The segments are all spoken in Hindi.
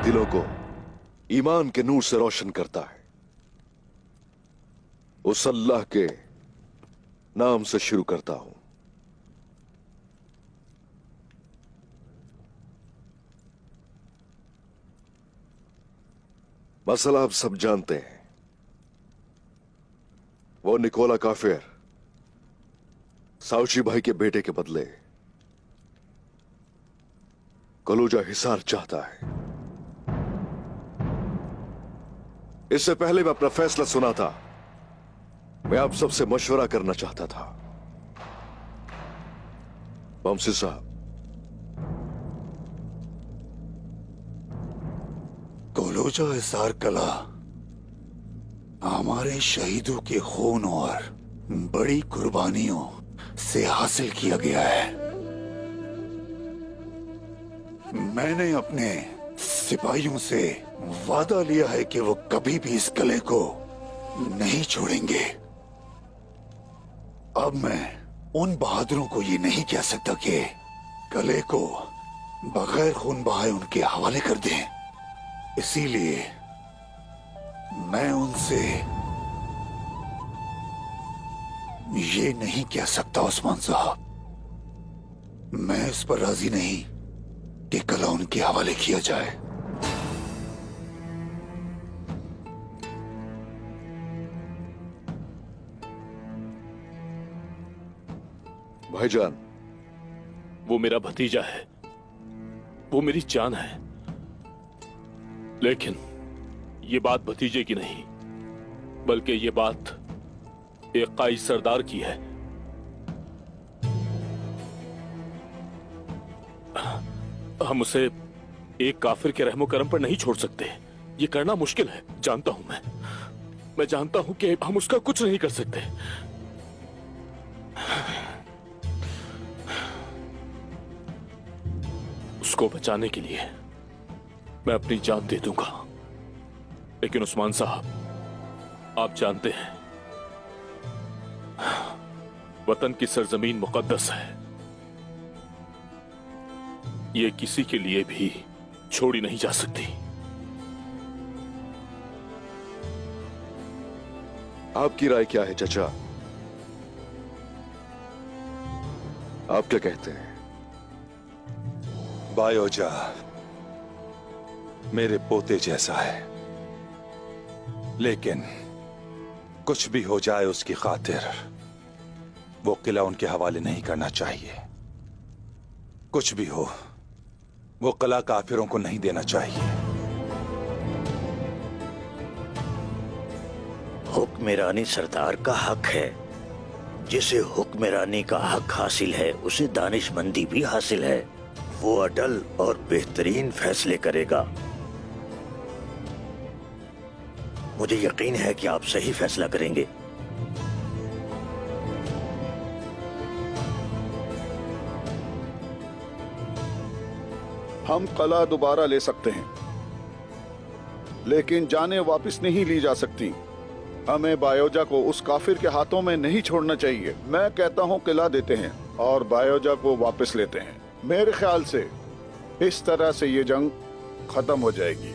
दिलों को ईमान के नूर से रोशन करता है। उस अल्लाह के नाम से शुरू करता हूं। मसला आप सब जानते हैं। वो निकोला काफिर साउची भाई के बेटे के बदले कलूजा हिसार चाहता है। इससे पहले मैं अपना फैसला सुना था, मैं आप सबसे मशवरा करना चाहता था। वमसी साहब, कलूजा हिसार कला हमारे शहीदों के खून और बड़ी कुर्बानियों से हासिल किया गया है। मैंने अपने सिपाहियों से वादा लिया है कि वो कभी भी इस किले को नहीं छोड़ेंगे। अब मैं उन बहादुरों को ये नहीं कह सकता कि किले को बगैर खून बहाए उनके हवाले कर दें। इसीलिए मैं उनसे ये नहीं कह सकता उस्मान साहब। मैं इस पर राजी नहीं कि किला उनके हवाले किया जाए। भाईजान, वो मेरा भतीजा है, वो मेरी जान है। लेकिन ये बात भतीजे की नहीं, बल्कि ये बात एक काई सरदार की है। हम उसे एक काफिर के रहमो करम पर नहीं छोड़ सकते। ये करना मुश्किल है, जानता हूं मैं जानता हूं कि हम उसका कुछ नहीं कर सकते। उसको बचाने के लिए मैं अपनी जान दे दूंगा। लेकिन उस्मान साहब, आप जानते हैं वतन की सरजमीन मुकद्दस है। ये किसी के लिए भी छोड़ी नहीं जा सकती। आपकी राय क्या है चचा? आप क्या कहते हैं? बायोजा मेरे पोते जैसा है, लेकिन कुछ भी हो जाए उसकी खातिर वो किला उनके हवाले नहीं करना चाहिए। कुछ भी हो, वो किला काफिरों को नहीं देना चाहिए। हुक्मरानी सरदार का हक है। जिसे हुक्मरानी का हक हासिल है उसे दानिशमंदी भी हासिल है। वो अटल और बेहतरीन फैसले करेगा। मुझे यकीन है कि आप सही फैसला करेंगे। हम किला दोबारा ले सकते हैं, लेकिन जानें वापस नहीं ली जा सकती। हमें बायोजा को उस काफिर के हाथों में नहीं छोड़ना चाहिए। मैं कहता हूं किला देते हैं और बायोजा को वापस लेते हैं। मेरे ख्याल से इस तरह से ये जंग खत्म हो जाएगी।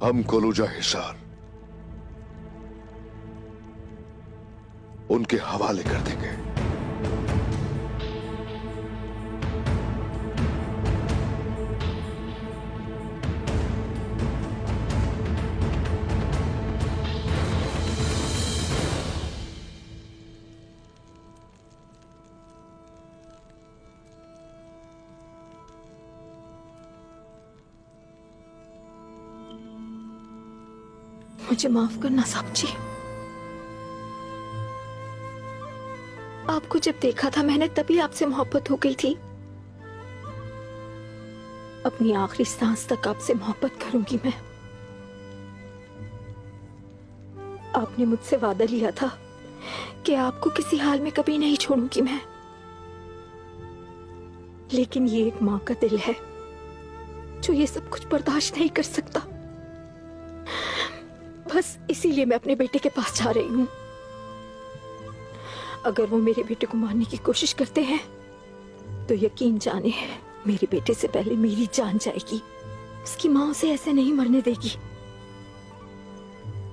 हम कलूजा हिसार उनके हवाले कर देंगे। मुझे माफ करना साहब जी। आपको जब देखा था मैंने तभी आपसे मोहब्बत हो गई थी। अपनी आखिरी सांस तक आपसे मोहब्बत करूंगी मैं। आपने मुझसे वादा लिया था कि आपको किसी हाल में कभी नहीं छोड़ूंगी मैं। लेकिन ये एक मां का दिल है जो ये सब कुछ बर्दाश्त नहीं कर सकता। बस इसीलिए मैं अपने बेटे के पास जा रही हूँ। अगर वो मेरे बेटे को मारने की कोशिश करते हैं तो यकीन जाने मेरे बेटे से पहले मेरी जान जाएगी। उसकी माँ उसे ऐसे नहीं मरने देगी।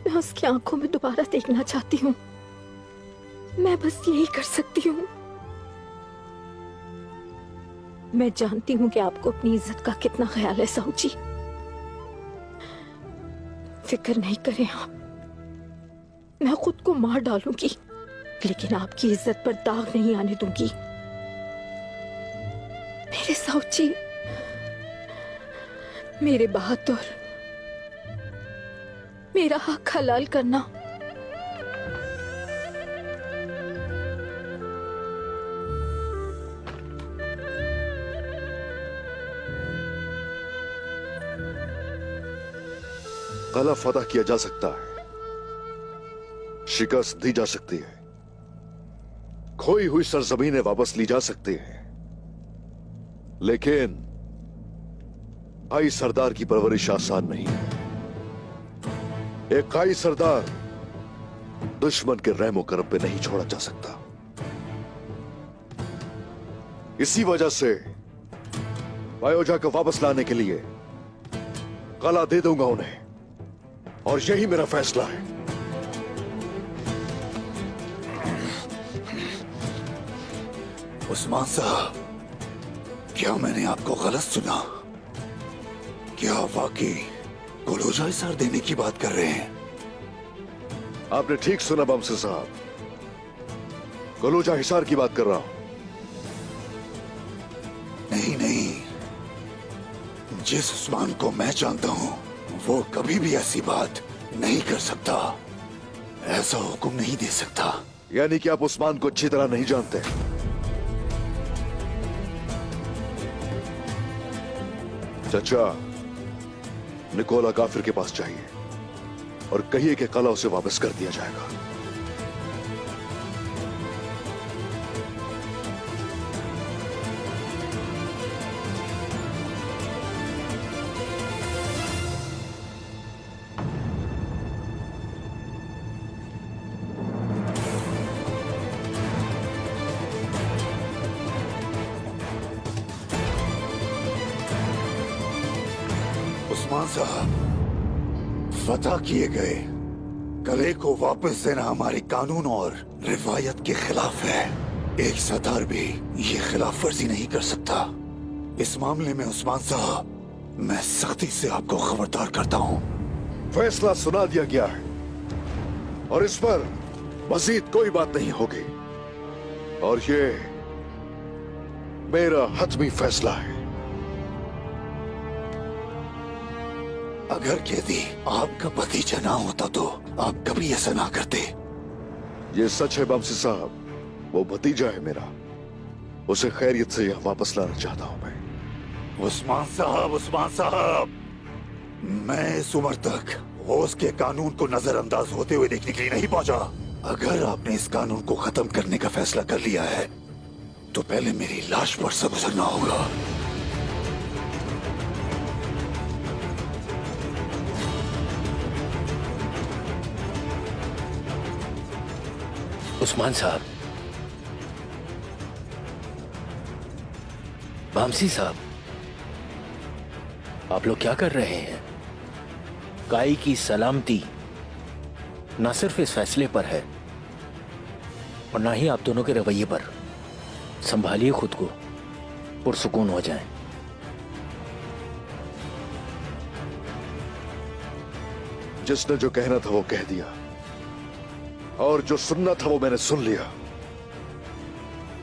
मैं उसकी आंखों में दोबारा देखना चाहती हूँ। मैं बस यही कर सकती हूँ। मैं जानती हूँ कि आपको अपनी इज्जत का कितना ख्याल है साहू जी। फिक्र नहीं करें आप, मैं खुद को मार डालूंगी लेकिन आपकी इज्जत पर दाग नहीं आने दूंगी। मेरे साहू जी, मेरे बहादुर, मेरा हक हलाल करना। कला फतह किया जा सकता है, शिकस्त दी जा सकती है, खोई हुई सरजमीनें वापस ली जा सकती हैं, लेकिन काई सरदार की परवरिश आसान नहीं है। एक काई सरदार दुश्मन के रहमो करम पे नहीं छोड़ा जा सकता। इसी वजह से बायोजा को वापस लाने के लिए कला दे दूंगा उन्हें, और यही मेरा फैसला है। उस्मान साहब, क्या मैंने आपको गलत सुना? क्या आप वाकई कलोजा हिसार देने की बात कर रहे हैं? आपने ठीक सुना बमसे साहब, कलोजा हिसार की बात कर रहा हूं। नहीं नहीं, जिस उस्मान को मैं जानता हूं वो कभी भी ऐसी बात नहीं कर सकता, ऐसा हुक्म नहीं दे सकता। यानी कि आप उस्मान को अच्छी तरह नहीं जानते। चचा, निकोला काफिर के पास जाइए और कहिए कि कला उसे वापस कर दिया जाएगा। उस्मान साहब, फतह किए गए कले को वापस देना हमारे कानून और रिवायत के खिलाफ है। एक सरदार भी ये खिलाफ वर्जी नहीं कर सकता। इस मामले में उस्मान साहब, मैं सख्ती से आपको खबरदार करता हूँ। फैसला सुना दिया गया है और इस पर मजीद कोई बात नहीं होगी, और ये मेरा हतमी फैसला है। अगर कैदी आपका भतीजा ना होता तो आप कभी ऐसा ना करते। ये सच है बमसी साहब, वो भतीजा है मेरा। उसे खैरियत से यहाँ वापस लाना चाहता हूँ मैं। उस्मान साहब, मैं इस उम्र तक होश के कानून को नजरअंदाज होते हुए देखने के लिए नहीं पहुंचा। अगर आपने इस कानून को खत्म करने का फैसला कर लिया है तो पहले मेरी लाश पर से गुजरना होगा। उस्मान साहब, बामसी साहब, आप लोग क्या कर रहे हैं? काई की सलामती न सिर्फ इस फैसले पर है और ना ही आप दोनों के रवैये पर। संभालिए खुद को, पुरसुकून हो जाएं। जिसने जो कहना था वो कह दिया, और जो सुनना था वो मैंने सुन लिया,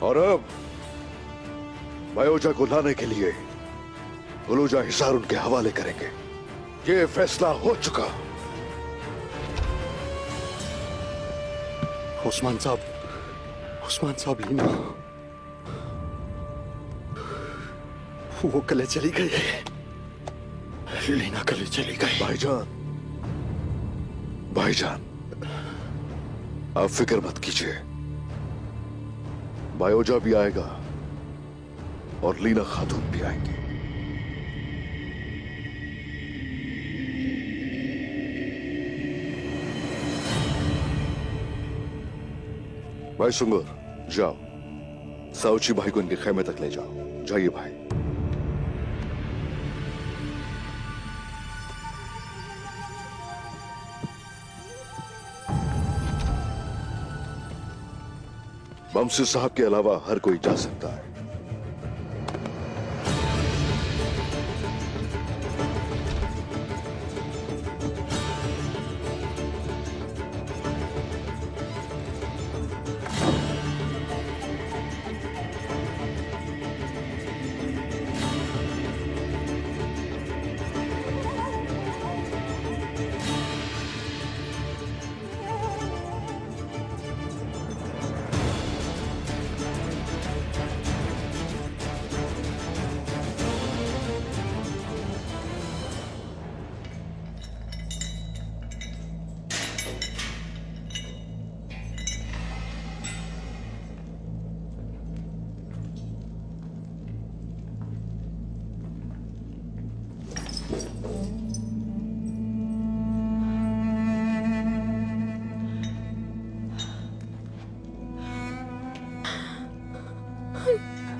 और अब बायोजा को लाने के लिए कलोजा हिसार उनके हवाले करेंगे। ये फैसला हो चुका। उस्मान साहब, लीना, वो कले चली गई। लीना कले चली गई। भाईजान, आप फिक्र मत कीजिए, बायोजा भी आएगा और लीना खातून भी आएंगे। भाई सुंगर, जाओ साउची भाई को इनके खेमे तक ले जाओ। जाइए भाई। बमसी साहब के अलावा हर कोई जा सकता है।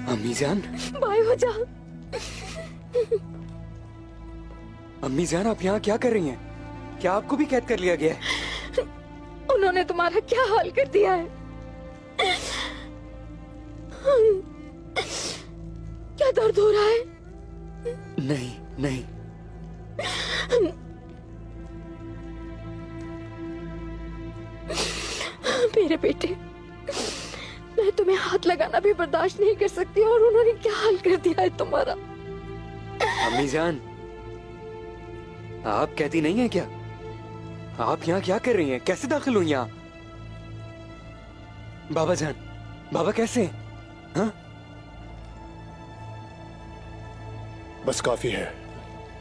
अम्मी जान, भाई हो जा। अम्मी जान, आप यहाँ क्या कर रही हैं? क्या आपको भी कैद कर लिया गया है? उन्होंने तुम्हारा क्या हाल कर दिया है? क्या दर्द हो रहा है? नहीं नहीं, मेरे बेटे, मैं तुम्हें हाथ लगाना भी बर्दाश्त नहीं कर सकती और उन्होंने क्या हाल कर दिया है तुम्हारा? अम्मी जान, आप कहती नहीं है क्या? आप यहाँ क्या कर रही हैं? कैसे दाखिल हुई यहाँ? बाबा जान, बाबा कैसे हैं? हाँ? बस काफी है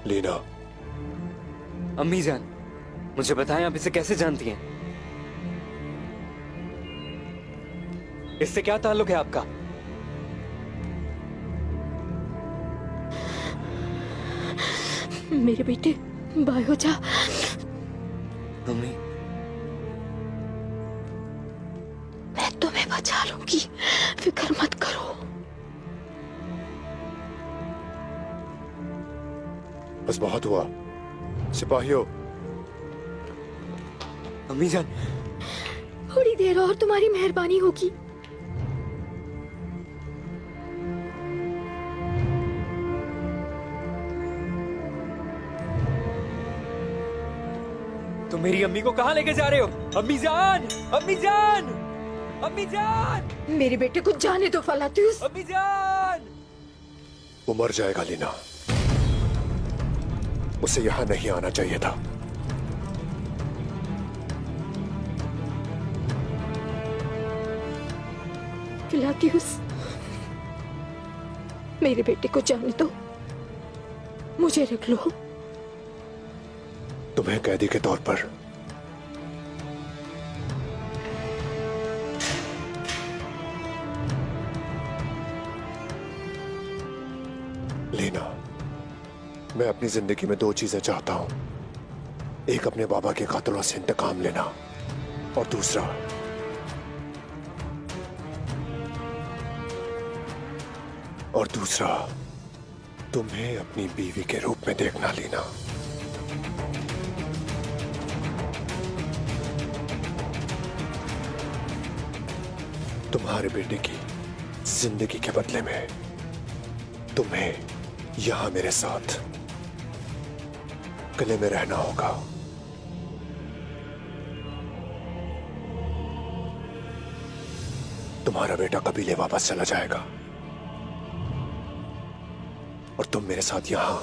लीना। अम्मी जान, मुझे बताएं, आप इसे कैसे जानती हैं? इससे क्या ताल्लुक है आपका? मेरे बेटे, बाय हो जा। अम्मी, मैं तुम्हें बचा लूंगी, फिक्र मत करो। बस बहुत हुआ सिपाहियों। अम्मी जान, थोड़ी देर और तुम्हारी मेहरबानी होगी। तुम मेरी अम्मी को कहाँ लेके जा रहे हो? अम्मी जान, अम्मी जान, अम्मी जान, मेरे बेटे को जाने दो फलातुस। अम्मी जान। वो मर जाएगा लीना, उसे यहां नहीं आना चाहिए था। फिलातियुस, मेरे बेटे को जाने दो, मुझे रख लो। तुम्हें कैदी के तौर पर लीना, मैं अपनी जिंदगी में दो चीजें चाहता हूं। एक, अपने बाबा के कातिलों से इंतकाम लेना, और दूसरा तुम्हें अपनी बीवी के रूप में देखना लीना। तुम्हारे बेटे की जिंदगी के बदले में तुम्हें यहां मेरे साथ किले में रहना होगा। तुम्हारा बेटा कबीले वापस चला जाएगा और तुम मेरे साथ यहां।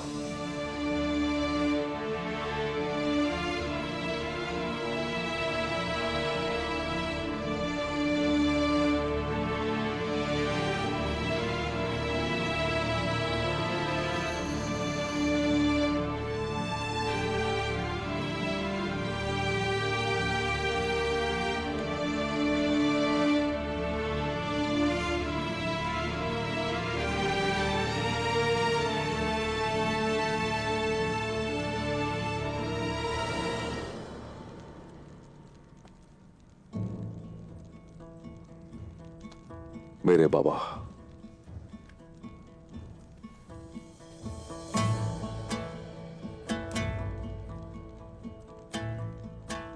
मेरे बाबा,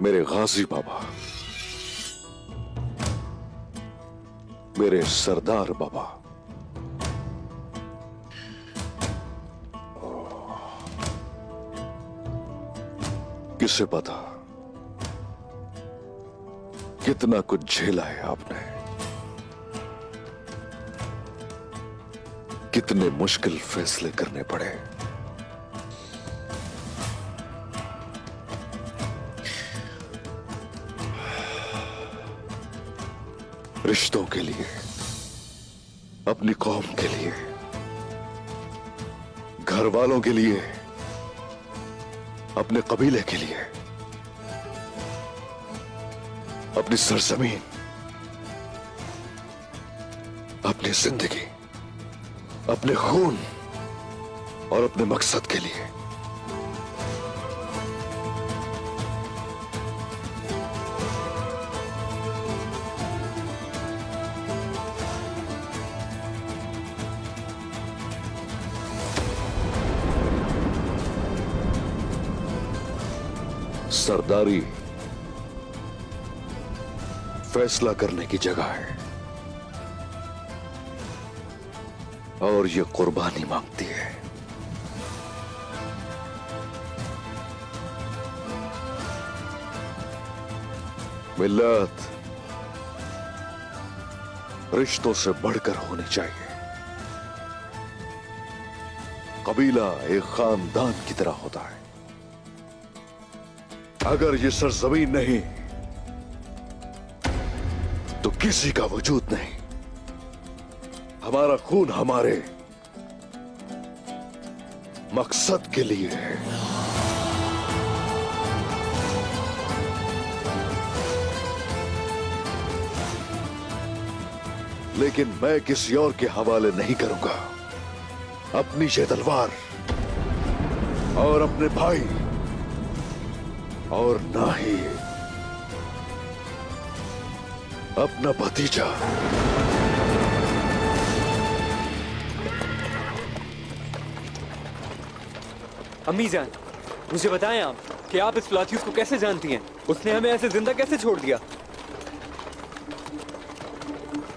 मेरे गाजी बाबा, मेरे सरदार बाबा, किसे पता कितना कुछ झेला है आपने, कितने मुश्किल फैसले करने पड़े। रिश्तों के लिए, अपनी कौम के लिए, घर वालों के लिए, अपने कबीले के लिए, अपनी सरजमीन, अपनी जिंदगी, अपने खून और अपने मकसद के लिए। सरदारी फैसला करने की जगह है और ये कुर्बानी मांगती है। मिल्लत रिश्तों से बढ़कर होनी चाहिए। कबीला एक खानदान की तरह होता है। अगर ये सरजमीन नहीं तो किसी का वजूद नहीं। हमारा खून हमारे मकसद के लिए है। लेकिन मैं किसी और के हवाले नहीं करूंगा अपनी ये तलवार और अपने भाई, और ना ही अपना भतीजा। अम्मी जान, मुझे बताएं आप कि आप इस फ्लाथियस को कैसे जानती हैं? उसने हमें ऐसे जिंदा कैसे छोड़ दिया?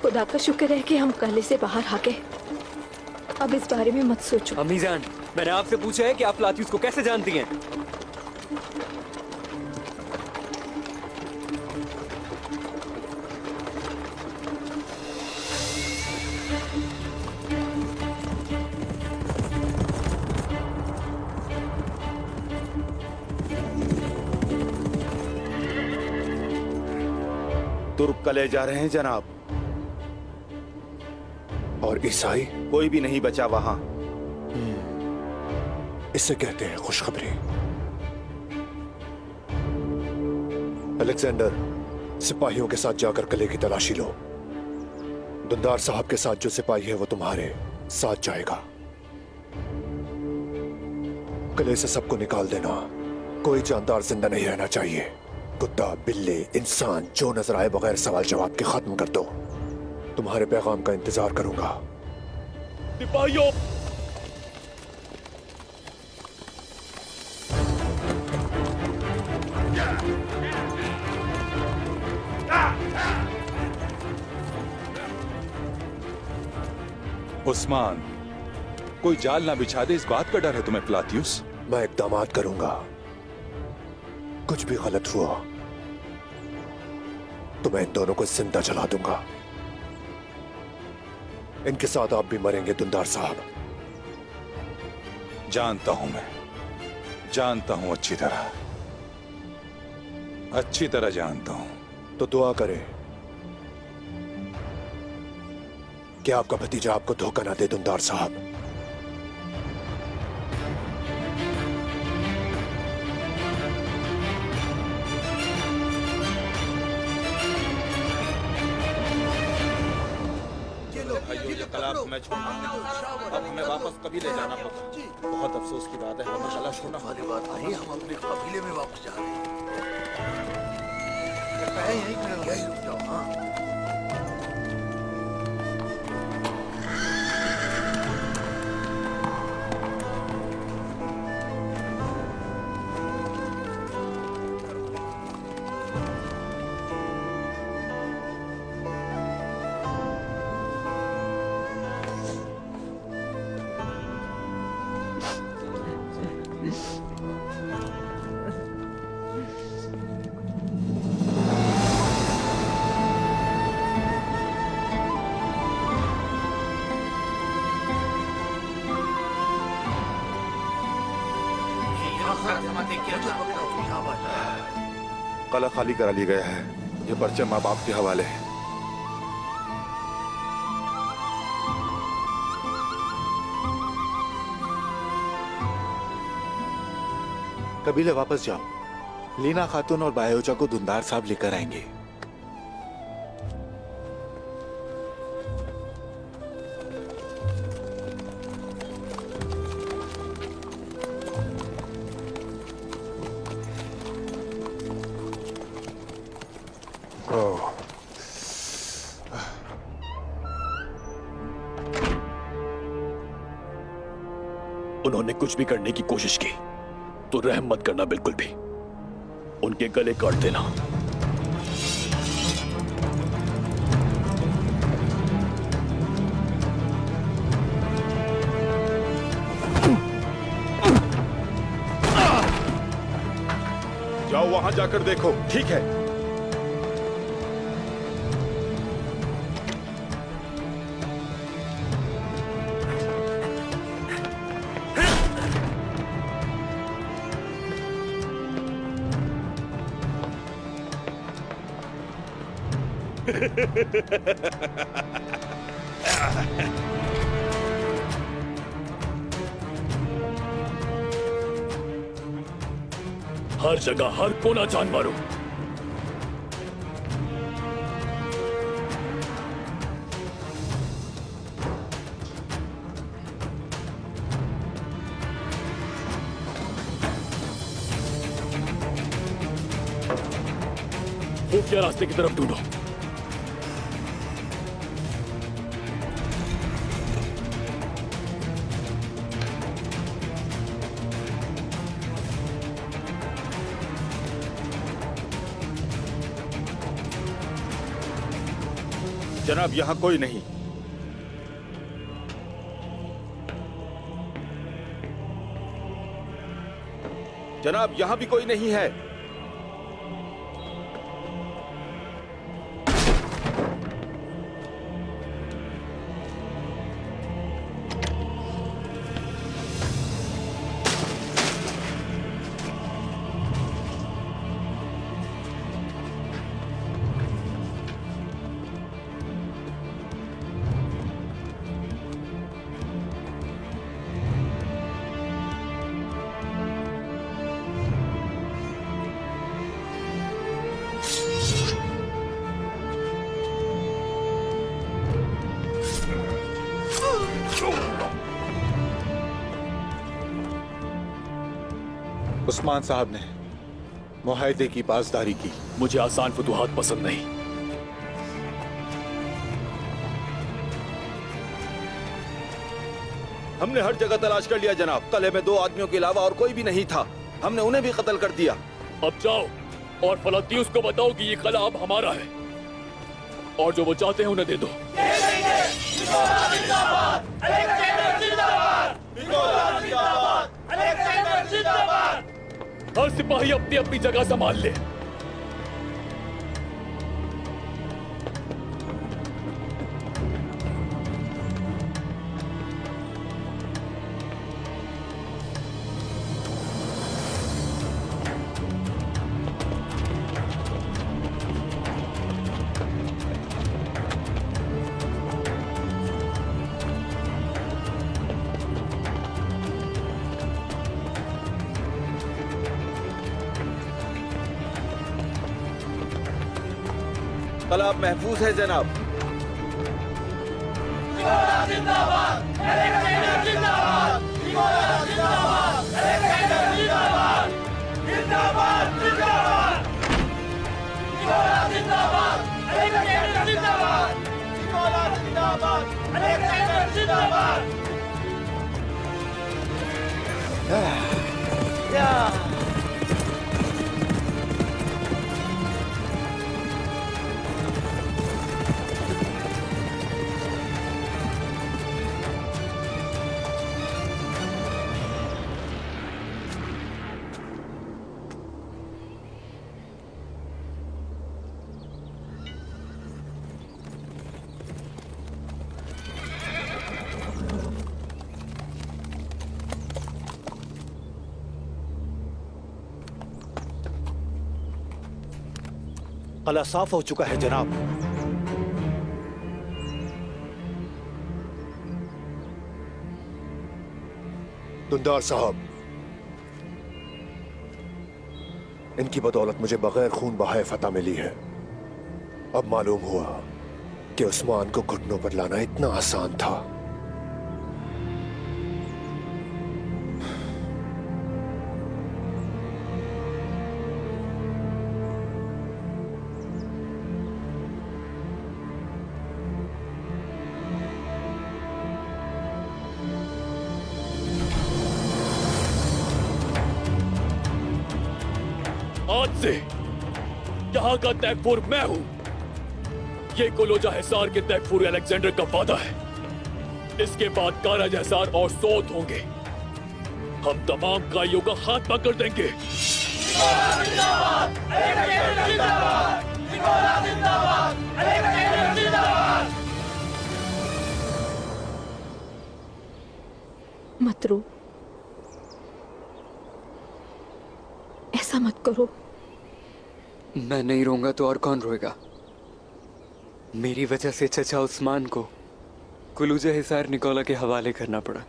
खुदा का शुक्र है कि हम कले से बाहर आ गए। अब इस बारे में मत सोचो। अम्मी जान, मैंने आपसे पूछा है कि आप फ्लाथियस को कैसे जानती हैं? तुर्क कले जा रहे हैं जनाब। और ईसाई? कोई भी नहीं बचा वहां। इसे कहते हैं खुशखबरी। अलेक्जेंडर, सिपाहियों के साथ जाकर किले की तलाशी लो। दुंदार साहब के साथ जो सिपाही है वो तुम्हारे साथ जाएगा। किले से सबको निकाल देना। कोई जानदार जिंदा नहीं रहना चाहिए। कुत्ता, बिल्ली, इंसान जो नजर आए बगैर सवाल जवाब के खत्म कर दो। तुम्हारे पैगाम का इंतजार करूंगा। सिपाहियों, उस्मान, कोई जाल ना बिछा दे, इस बात का डर है तुम्हें प्लातियुस? मैं इक़दामात करूंगा। कुछ भी गलत हुआ तो मैं इन दोनों को जिंदा जला दूंगा। इनके साथ आप भी मरेंगे दुंदार साहब। जानता हूं, मैं जानता हूं अच्छी तरह जानता हूं। तो दुआ करें कि आपका भतीजा आपको धोखा ना दे दुंदार साहब। मैं अब हमें वापस कबीले जाना होगा। बहुत अफसोस की बात है, हमें कला छोड़ना वाली बात नहीं। हम अपने कबीले में वापस जा रहे हैं। यहीं रुक जाओ। हाँ, कला खाली करा लिया गया है। ये पर्चे माँ बाप के हवाले है। कबीले वापस जाओ। लीना खातून और बायोजा को धुंधार साहब लेकर आएंगे। उन्होंने कुछ भी करने की कोशिश की तो रहम मत करना बिल्कुल भी। उनके गले काट देना। जाओ वहां जाकर देखो। ठीक है। हर जगह हर कोना जान मारो। खुफिया रास्ते की तरफ ढूंढो। जनाब यहाँ कोई नहीं। जनाब यहाँ भी कोई नहीं है। उस्मान साहब ने मुआहदे की पासदारी की। मुझे आसान फतूहात पसंद नहीं। हमने हर जगह तलाश कर लिया जनाब। तले में 2 आदमियों के अलावा और कोई भी नहीं था। हमने उन्हें भी कत्ल कर दिया। अब जाओ और फलस्तीन को बताओ कि ये किला अब हमारा है और जो वो चाहते हैं उन्हें दे दो। हर सिपाही अपनी अपनी जगह संभाल ले। तालाब महफूज है जनाब। कला साफ हो चुका है जनाब। दुंदार साहब, इनकी बदौलत मुझे बगैर खून बहाए फतह मिली है। अब मालूम हुआ कि उस्मान को घुटनों पर लाना इतना आसान था। आज से यहाँ का तैफूर मैं हूँ। ये कुलोजा हिसार के तैफूर अलेक्जेंडर का वादा है। इसके बाद कारज हिसार और सोत होंगे। हम तमाम काइयों का खात्मा कर देंगे। मत रो, ऐसा मत करो। मैं नहीं रोऊंगा तो और कौन रोएगा? मेरी वजह से चचा उस्मान को कुलूजा हिसार निकोला के हवाले करना पड़ा।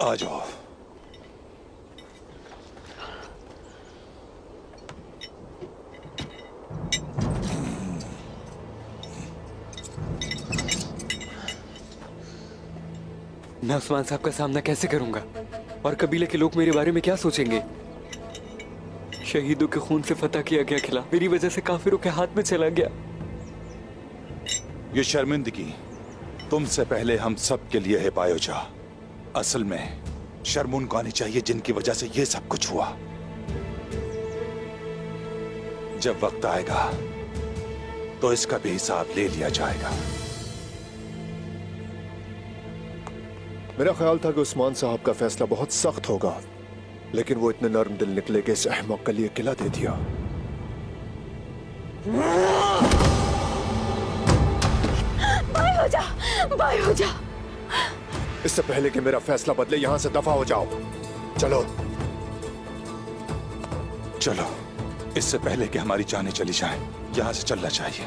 आ जाओ। मैं उस्मान साहब का सामना कैसे करूंगा? और कबीले के लोग मेरे बारे में क्या सोचेंगे? शहीदों के खून से फतह किया गया किला मेरी वजह से काफिरों के हाथ में चला गया। ये शर्मिंदगी तुमसे पहले हम सब के लिए है बायोजा। असल में शर्म उनको आनी चाहिए जिनकी वजह से ये सब कुछ हुआ। जब वक्त आएगा तो इसका भी हिसाब ले लिया जाएगा। मेरा ख्याल था कि उस्मान साहब का फैसला बहुत सख्त होगा, लेकिन वो इतने नर्म दिल निकले कि इस अहमक के लिए किला दे दिया। बाय हो जा, बाय हो जा। इससे पहले कि मेरा फैसला बदले, यहां से दफा हो जाओ। चलो चलो, इससे पहले कि हमारी जानें चली जाएं, यहां से चलना चाहिए।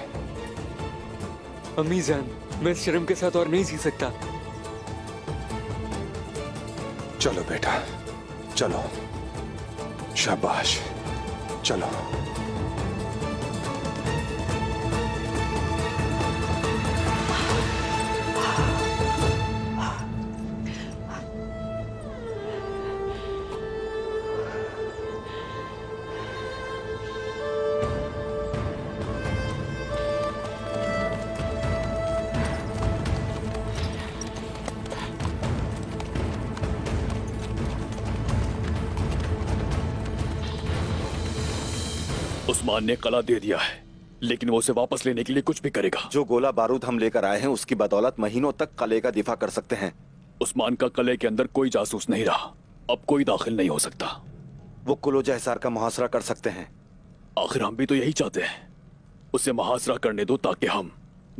अम्मी जान, मैं इस शर्म के साथ और नहीं जी सकता। चलो बेटा, चलो। शाबाश, चलो। उस्मान ने कला दे दिया है, लेकिन वो उसे वापस लेने के लिए कुछ भी करेगा। जो गोला बारूद हम लेकर आए हैं उसकी बदौलत महीनों तक कले का दिफा कर सकते हैं। उस्मान का कले के अंदर कोई जासूस नहीं रहा। अब कोई दाखिल नहीं हो सकता। वो कुलोजा हिसार का मुहासरा कर सकते हैं। आखिर हम भी तो यही चाहते हैं। उसे मुहासरा करने दो ताकि हम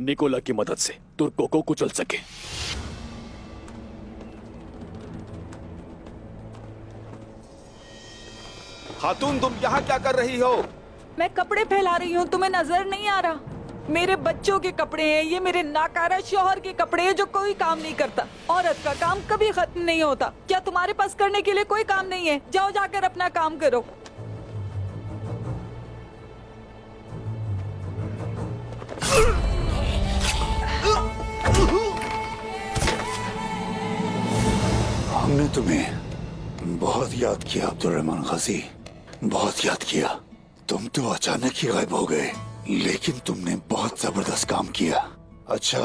निकोला की मदद से तुर्कों को कुचल सके। खातून, तुम यहाँ क्या कर रही हो? मैं कपड़े फैला रही हूँ, तुम्हें नजर नहीं आ रहा? मेरे बच्चों के कपड़े हैं, ये मेरे नाकारा शौहर के कपड़े हैं जो कोई काम नहीं करता। औरत का काम कभी खत्म नहीं होता। क्या तुम्हारे पास करने के लिए कोई काम नहीं है? जाओ जाकर अपना काम करो। हमने तुम्हें बहुत याद किया अब्दुर्रहमान गाजी, बहुत याद किया। तुम तो अचानक ही गायब हो गए, लेकिन तुमने बहुत जबरदस्त काम किया। अच्छा,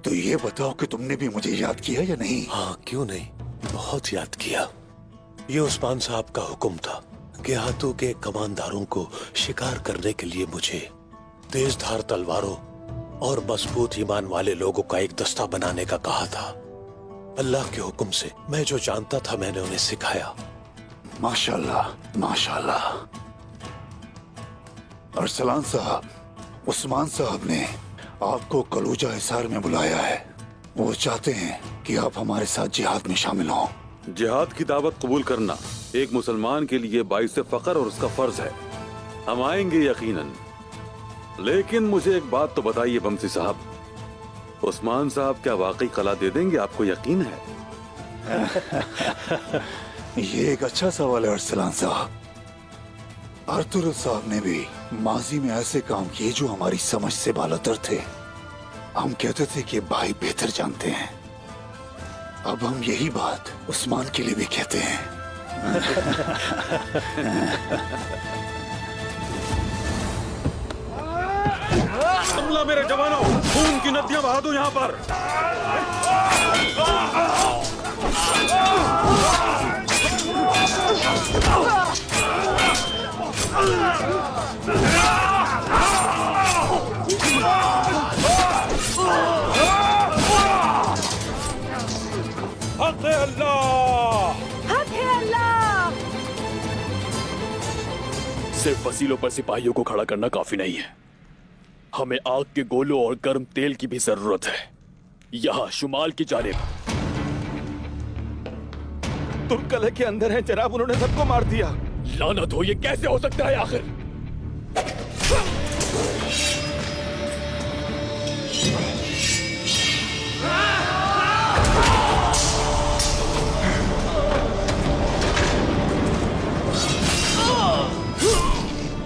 तो ये बताओ कि तुमने भी मुझे याद किया या नहीं? हाँ, क्यों नहीं, बहुत याद किया। ये उस्मान साहब का हुक्म था कि हाथों के कमानदारों को शिकार करने के लिए मुझे तेज धार तलवारों और मजबूत ईमान वाले लोगों का एक दस्ता बनाने का कहा था। अल्लाह के हुक्म से मैं जो जानता था मैंने उन्हें सिखाया। माशाल्लाह, माशाल्लाह। अरसलान साहब, उस्मान साहब ने आपको कलूजा हिसार में बुलाया है। वो चाहते हैं कि आप हमारे साथ जिहाद में शामिल हों। जिहाद की दावत कबूल करना एक मुसलमान के लिए बाइस फख्र और उसका फर्ज है। हम आएंगे यकीनन, लेकिन मुझे एक बात तो बताइए बमसी साहब, उस्मान साहब क्या वाकई कला दे देंगे? आपको यकीन है? ये एक अच्छा सवाल है अरसलान साहब। आर्थुर साहब ने भी माजी में ऐसे काम किए जो हमारी समझ से बालातर थे। हम कहते थे कि भाई बेहतर जानते हैं। अब हम यही बात उस्मान के लिए भी कहते हैं। हमला मेरे जवानों, खून की नदियां बहा दो यहाँ पर। हक है अल्लाह, हक है अल्लाह। सिर्फ वसीलों पर सिपाहियों को खड़ा करना काफी नहीं है, हमें आग के गोलों और गर्म तेल की भी जरूरत है। यहाँ शुमाल की जानिब तुर्कले के अंदर है जनाब, उन्होंने सबको मार दिया। लानत हो, ये कैसे हो सकता है आखिर?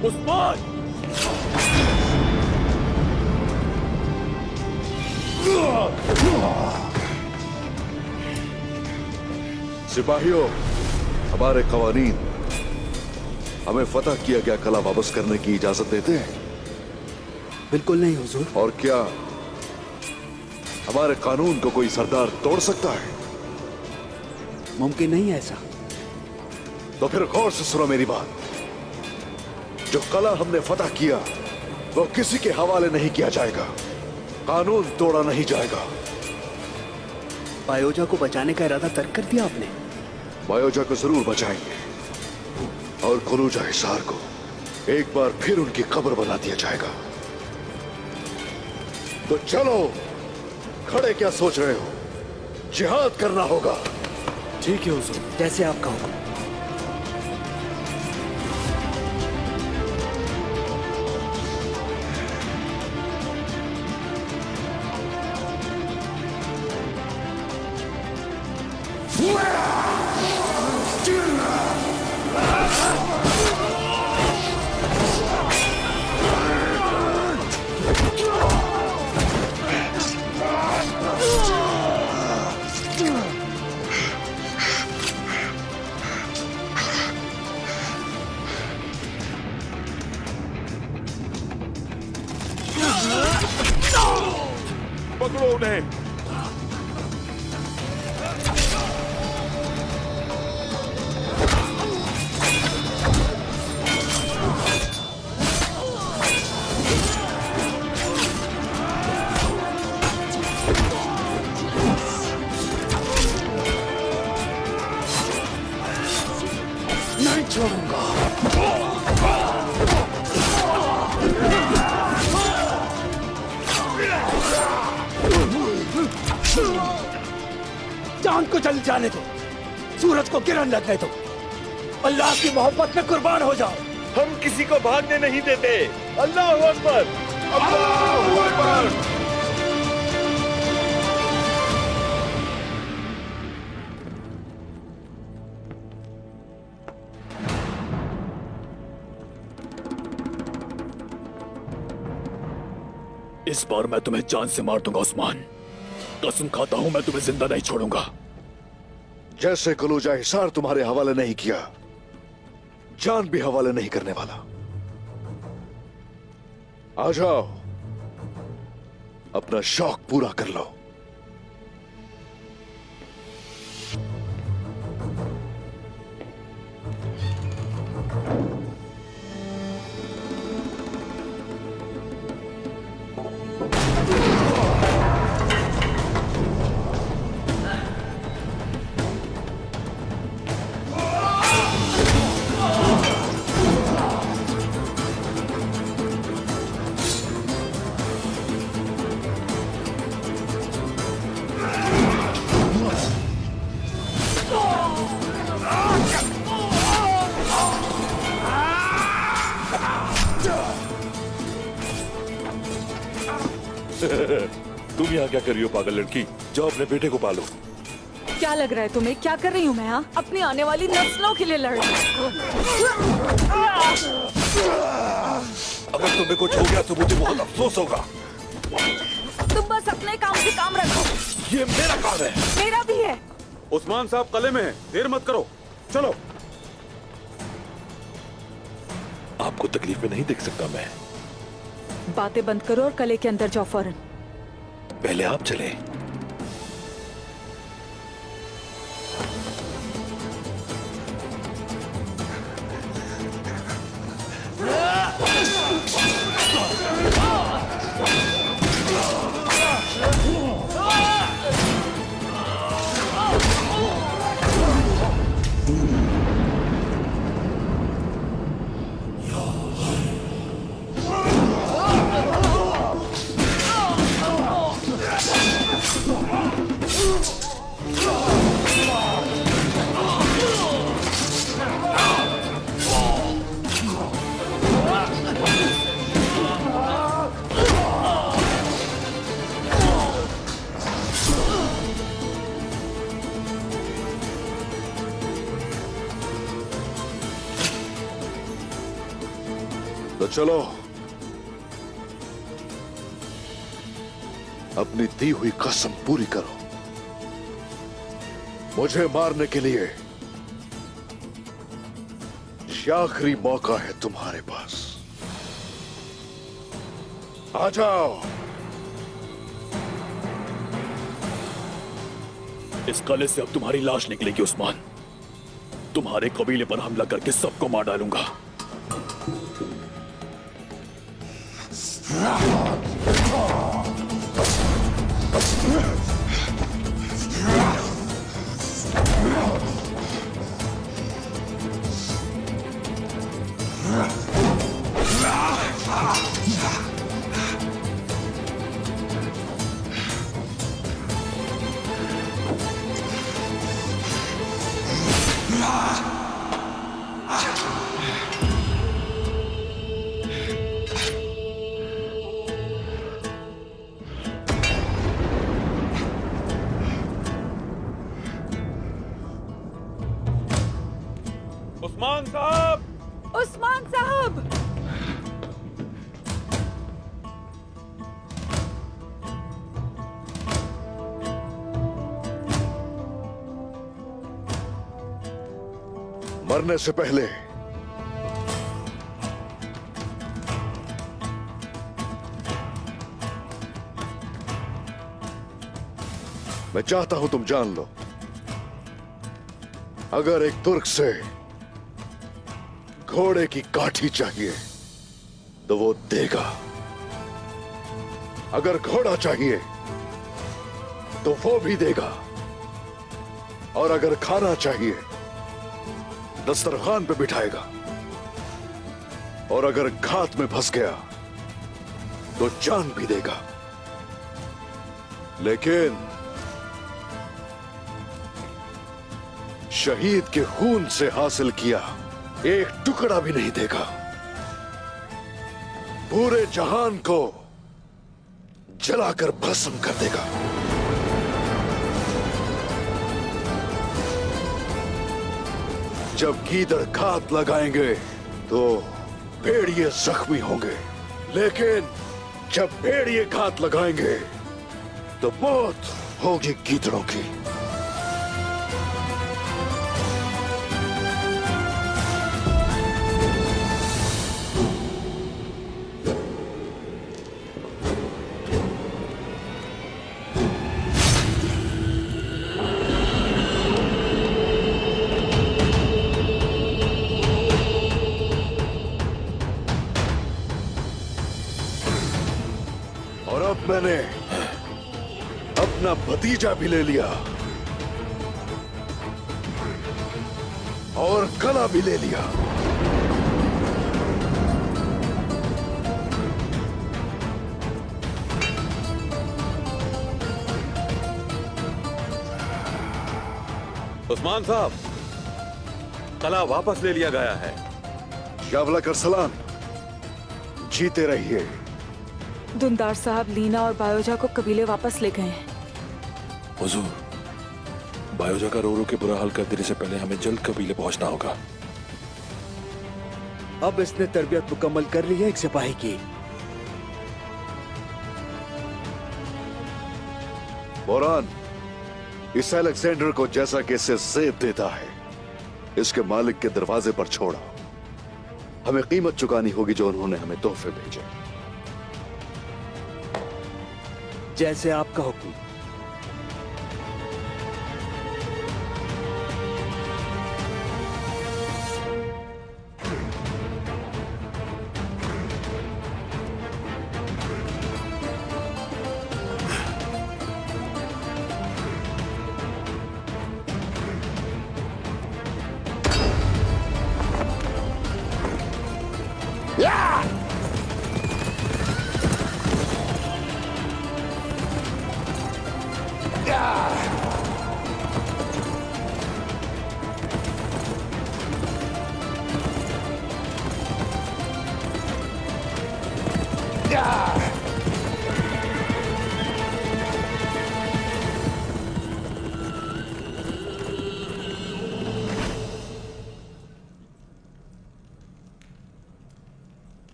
उस्मान! सिपाहियों, हमारे कवानीन हमें फतह किया गया कला वापस करने की इजाजत देते हैं? बिल्कुल नहीं हुजूर। और क्या हमारे कानून को कोई सरदार तोड़ सकता है? मुमकिन नहीं है ऐसा। तो फिर गौर से सुनो मेरी बात। जो कला हमने फतह किया वो किसी के हवाले नहीं किया जाएगा, कानून तोड़ा नहीं जाएगा। बायोजा को बचाने का इरादा तर्क कर दिया आपने? बायोजा को जरूर बचाएंगे और कलूजा हिसार को एक बार फिर उनकी कब्र बना दिया जाएगा। तो चलो, खड़े क्या सोच रहे हो? जिहाद करना होगा। ठीक है हुजूर, जैसे आपका हुक्म। पकड़ो उन्हें। नहीं छोड़ूंगा। चांद को जल जाने दो, सूरज को किरण लगने दो। अल्लाह की मोहब्बत में कुर्बान हो जाओ। हम किसी को भागने नहीं देते। अल्लाह अकबर, अल्लाह अकबर। इस बार मैं तुम्हें जान से मार दूंगा उस्मान। कसम खाता हूं मैं तुम्हें जिंदा नहीं छोड़ूंगा। जैसे कलूजा हिसार तुम्हारे हवाले नहीं किया, जान भी हवाले नहीं करने वाला। आ जाओ, अपना शौक पूरा कर लो। तुम यहाँ क्या कर रही हो पागल लड़की? जाओ अपने बेटे को पालो। क्या लग रहा है तुम्हें? क्या कर रही हूँ मैं? हाँ, अपनी आने वाली नस्लों के लिए लड़ रही हूँ। अगर तुम्हें कुछ हो गया तो मुझे बहुत अफसोस होगा। तुम बस अपने काम से काम रखो। ये मेरा काम है। मेरा भी है। उस्मान साहब कले में है, देर मत करो, चलो। आपको तकलीफ में नहीं देख सकता मैं। बातें बंद करो और कले के अंदर जाओ फौरन। पहले आप चले। तो चलो, अपनी दी हुई कसम पूरी करो। मुझे मारने के लिए ये आखिरी मौका है तुम्हारे पास। आ जाओ। इस कले से अब तुम्हारी लाश निकलेगी उस्मान। तुम्हारे कबीले पर हमला करके सबको मार डालूंगा। उस्मान साहब! उस्मान साहब! मरने से पहले मैं चाहता हूं तुम जान लो, अगर एक तुर्क से घोड़े की काठी चाहिए तो वो देगा, अगर घोड़ा चाहिए तो वो भी देगा, और अगर खाना चाहिए दस्तरखान पे बिठाएगा, और अगर घात में फंस गया तो जान भी देगा। लेकिन शहीद के खून से हासिल किया एक टुकड़ा भी नहीं देगा। पूरे जहान को जलाकर भस्म कर देगा। जब गीदड़ घात लगाएंगे तो भेड़िए जख्मी होंगे, लेकिन जब भेड़िए घात लगाएंगे तो मौत होगी गीदड़ों की। और अब मैंने अपना भतीजा भी ले लिया और कला भी ले लिया। उस्मान साहब, कला वापस ले लिया गया है। यावला करसलान, जीते रहिए। धुंधार साहब लीना और बायोजा को कबीले वापस ले गए हैं। हुजूर, बायोजा का रो रो के बुरा हाल कर देने से पहले हमें जल्द कबीले पहुंचना होगा। अब इसने तरबियत मुकम्मल कर ली है एक सिपाही की। बोरान, इस अलेक्जेंडर को जैसा कि इसे सेब देता है, इसके मालिक के दरवाजे पर छोड़ा। हमें कीमत चुकानी होगी जो उन्होंने हमें तोहफे भेजे। जैसे आपका हुक्म।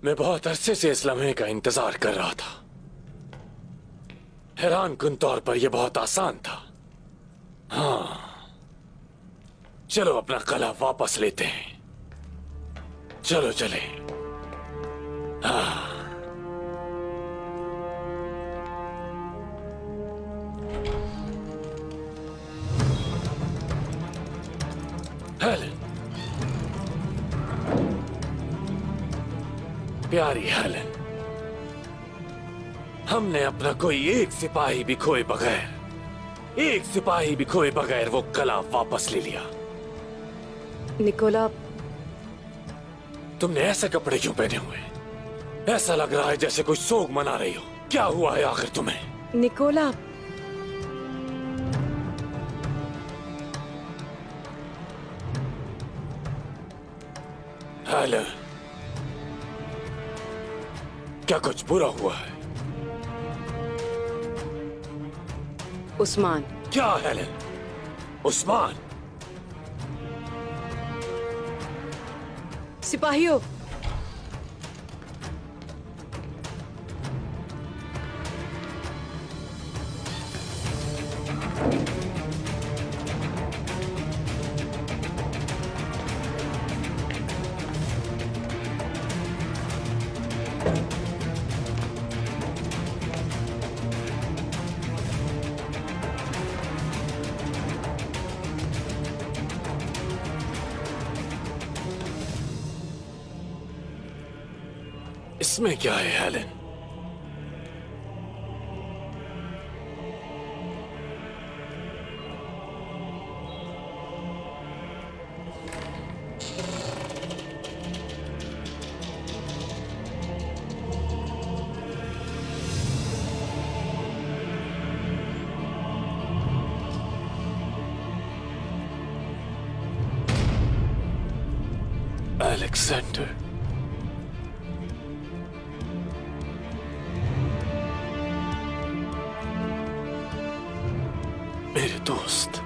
मैं बहुत अरसे से इस लम्हे का इंतजार कर रहा था। हैरान कुन तौर पर यह बहुत आसान था। हाँ, चलो अपना कला वापस लेते हैं। चलो चले। हाँ। हेलेन, प्यारी हेलेन, हमने अपना कोई एक सिपाही भी खोए बगैर वो कला वापस ले लिया। निकोला, तुमने ऐसे कपड़े क्यों पहने हुए? ऐसा लग रहा है जैसे कोई सोग मना रही हो। क्या हुआ है आखिर तुम्हें? निकोला, हेलेन, क्या कुछ बुरा हुआ है? उस्मान। क्या हेलेन? उस्मान? सिपाहियों, इसमें क्या है हेलेन? अलेक्जेंडर, मेरे दोस्त,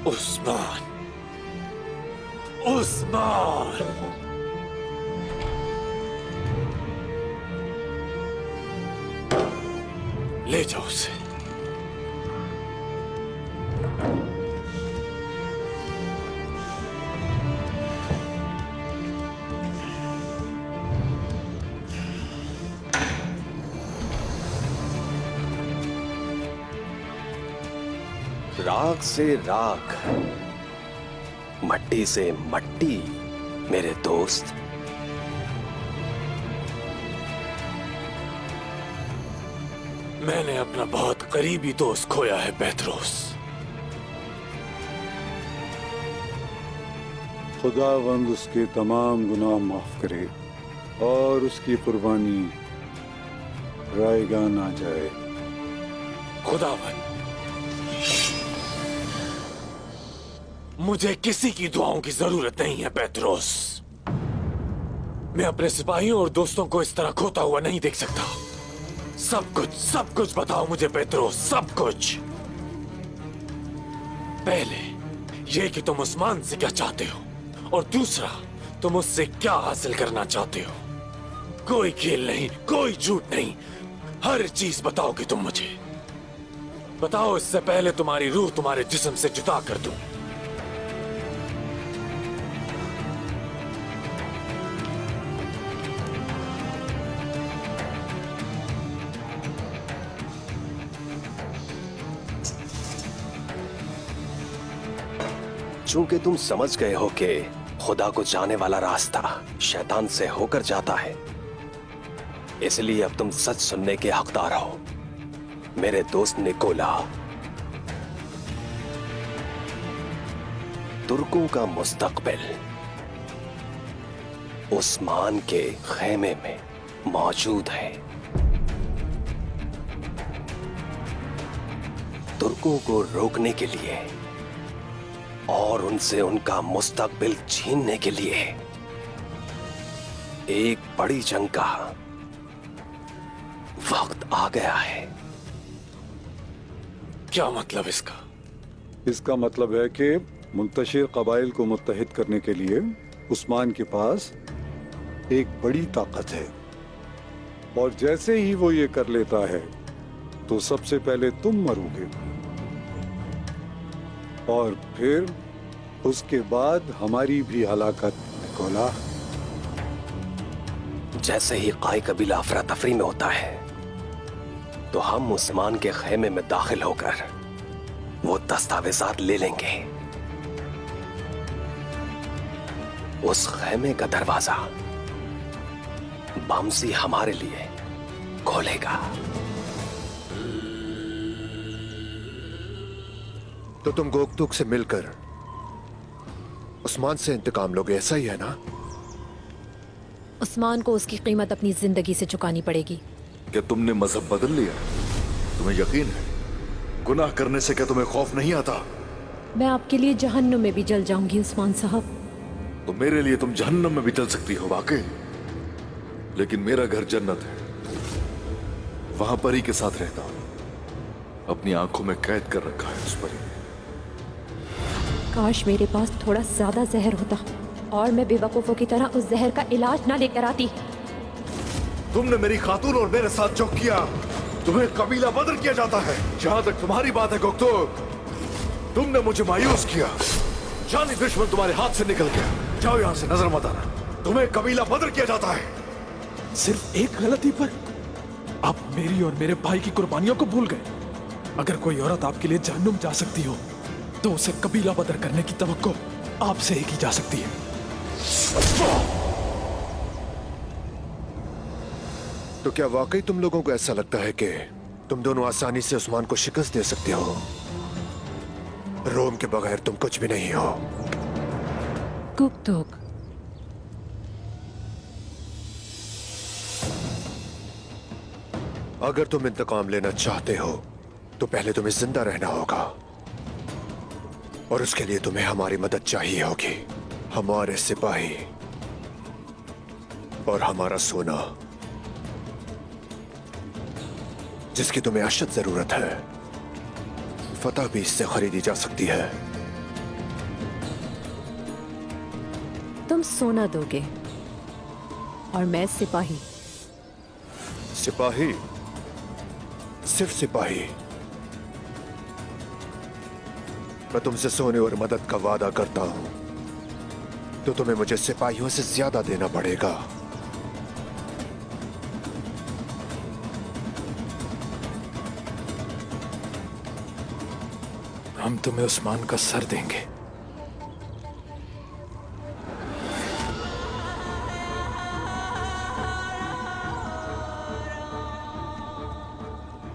उस्मान, उस्मान, ले जाओ उसे। राख से राख, मट्टी से मट्टी, मेरे दोस्त। मैंने अपना बहुत करीबी दोस्त खोया है पेत्रोस। खुदावंद उसके तमाम गुनाह माफ करे और उसकी कुर्बानी रायगा ना जाए। खुदावन, मुझे किसी की दुआओं की जरूरत नहीं है पेत्रोस। मैं अपने सिपाहियों और दोस्तों को इस तरह खोता हुआ नहीं देख सकता। सब कुछ बताओ मुझे पेत्रोस, सब कुछ। पहले ये कि तुम उस्मान से क्या चाहते हो, और दूसरा तुम उससे क्या हासिल करना चाहते हो। कोई खेल नहीं, कोई झूठ नहीं, हर चीज बताओगे तुम मुझे। बताओ इससे पहले तुम्हारी रूह तुम्हारे जिस्म से जुदा कर दूं। चूंकि तुम समझ गए हो कि खुदा को जाने वाला रास्ता शैतान से होकर जाता है, इसलिए अब तुम सच सुनने के हकदार हो। मेरे दोस्त निकोला, तुर्कों का मुस्तकबिल उस्मान के खेमे में मौजूद है। तुर्कों को रोकने के लिए और उनसे उनका मुस्तकबिल छीनने के लिए एक बड़ी जंग का वक्त आ गया है। क्या मतलब इसका? इसका मतलब है कि मुंतशिर कबाइल को मुत्तहिद करने के लिए उस्मान के पास एक बड़ी ताकत है, और जैसे ही वो ये कर लेता है तो सबसे पहले तुम मरोगे, और फिर उसके बाद हमारी भी हलाकत। निकोला, जैसे ही काई कबीला अफरा तफरी में होता है तो हम उस्मान के खेमे में दाखिल होकर वो दस्तावेजात ले लेंगे। उस खेमे का दरवाजा बमसी हमारे लिए खोलेगा। तो तुम गोकतुक से मिलकर उस्मान से इंतकाम लोगे, ऐसा ही है ना? उस्मान को उसकी कीमत अपनी जिंदगी से चुकानी पड़ेगी। क्या तुमने मजहब बदल लिया? तुम्हें यकीन है? गुनाह करने से क्या तुम्हें खौफ नहीं आता? मैं आपके लिए जहन्नुम में भी जल जाऊंगी उस्मान साहब। तो मेरे लिए तुम जहन्नम में भी जल सकती हो वाकई, लेकिन मेरा घर जन्नत है, वहां परी के साथ रहता हूं। अपनी आंखों में कैद कर रखा है उस परी। काश मेरे पास थोड़ा ज्यादा जहर होता और मैं बेवकूफों की तरह उस जहर का इलाज ना लेकर आती। तुमने मेरी खातून और मेरे साथ जो किया, तुम्हें कबीला बदर किया जाता है। जहां तक तुम्हारी बात है गोकतुक, तुमने मुझे मायूस किया। जानी दुश्मन तुम्हारे हाथ से निकल गया। जाओ यहां से, नजर मत आना। तुम्हें कबीला बदर किया जाता है। सिर्फ एक गलती पर आप मेरी और मेरे भाई की कुर्बानियों को भूल गए। अगर कोई औरत आपके लिए जहन्नुम जा सकती हो तो उसे कबीला बदर करने की तवक्को आपसे ही की जा सकती है। तो क्या वाकई तुम लोगों को ऐसा लगता है कि तुम दोनों आसानी से उस्मान को शिकस्त दे सकते हो? रोम के बगैर तुम कुछ भी नहीं हो। गोकतुक, अगर तुम इंतकाम लेना चाहते हो तो पहले तुम्हें जिंदा रहना होगा, और उसके लिए तुम्हें हमारी मदद चाहिए होगी। हमारे सिपाही और हमारा सोना, जिसकी तुम्हें अशद जरूरत है, फतह भी इससे खरीदी जा सकती है। तुम सोना दोगे और मैं सिपाही। सिपाही? सिर्फ सिपाही? मैं तुमसे सोने और मदद का वादा करता हूं, तो तुम्हें मुझे सिपाहियों से ज्यादा देना पड़ेगा। हम तुम्हें उस्मान का सर देंगे।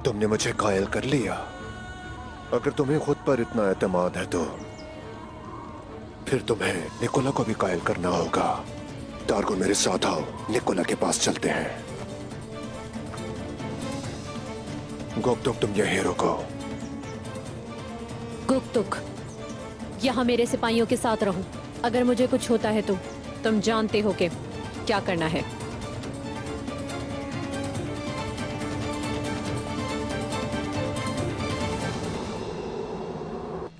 तुमने मुझे कायल कर लिया। अगर तुम्हें खुद पर इतना एतमाद है तो फिर तुम्हें निकोला को भी कायल करना होगा। टार्गो मेरे साथ आओ, निकोला के पास चलते हैं। गोकतुक तुम यहीं रुको। गुकतुक, यहाँ मेरे सिपाहियों के साथ रहो। अगर मुझे कुछ होता है तो तुम जानते हो कि क्या करना है।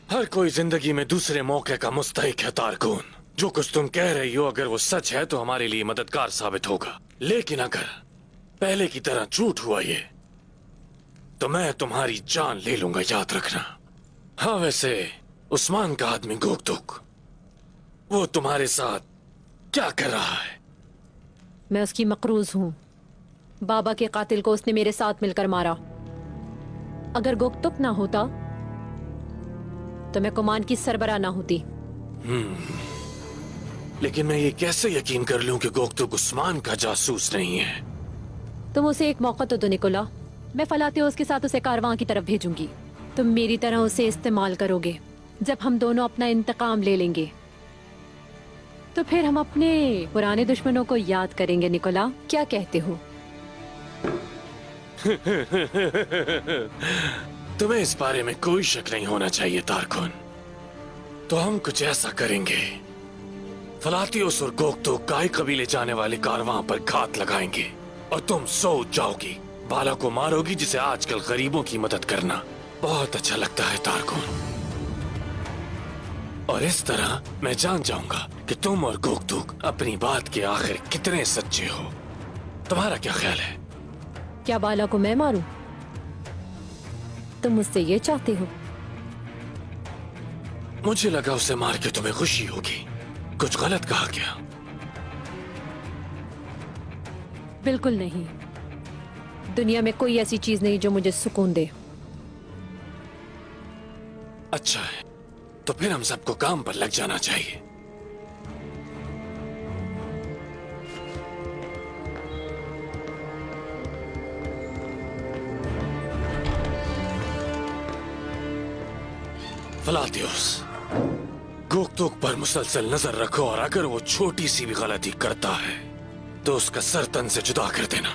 हर कोई जिंदगी में दूसरे मौके का मुस्तहिक है तारकुन। जो कुछ तुम कह रही हो अगर वो सच है तो हमारे लिए मददगार साबित होगा, लेकिन अगर पहले की तरह झूठ हुआ ये तो मैं तुम्हारी जान ले लूंगा, याद रखना। हाँ, वैसे उस्मान का आदमी गोकतुक, वो तुम्हारे साथ क्या कर रहा है? मैं उसकी मकरूज हूँ। बाबा के कातिल को उसने मेरे साथ मिलकर मारा। अगर गोकतुक ना होता तो मैं कुमान की सरबराह ना होती। लेकिन मैं ये कैसे यकीन कर लूं कि गोकतुक उस्मान का जासूस नहीं है? तुम उसे एक मौका तो दो निकोला। मैं फलातेओस के साथ उसे कारवां की तरफ भेजूंगी। तुम मेरी तरह उसे इस्तेमाल करोगे। जब हम दोनों अपना इंतकाम ले लेंगे तो फिर हम अपने पुराने दुश्मनों को याद करेंगे। निकोला, क्या कहते हो? तुम्हें इस बारे में कोई शक नहीं होना चाहिए तारकुन। तो हम कुछ ऐसा करेंगे, फलातियोस और गोकतुक गाय कबीले जाने वाले कारवां पर घात लगाएंगे और तुम सोच जाओगी, बाला को मारोगी, जिसे आजकल गरीबों की मदद करना बहुत अच्छा लगता है तारकुन। और इस तरह मैं जान जाऊंगा कि तुम और गोकतुक अपनी बात के आखिर कितने सच्चे हो। तुम्हारा क्या ख्याल है? क्या बाला को मैं मारूं? तुम मुझसे ये चाहते हो? मुझे लगा उसे मार के तुम्हें खुशी होगी। कुछ गलत कहा क्या? बिल्कुल नहीं। दुनिया में कोई ऐसी चीज नहीं जो मुझे सुकून दे। अच्छा है, तो फिर हम सबको काम पर लग जाना चाहिए। फलातियोस, गोकतुक पर मुसलसल नजर रखो और अगर वो छोटी सी भी गलती करता है तो उसका सर तन से जुदा कर देना।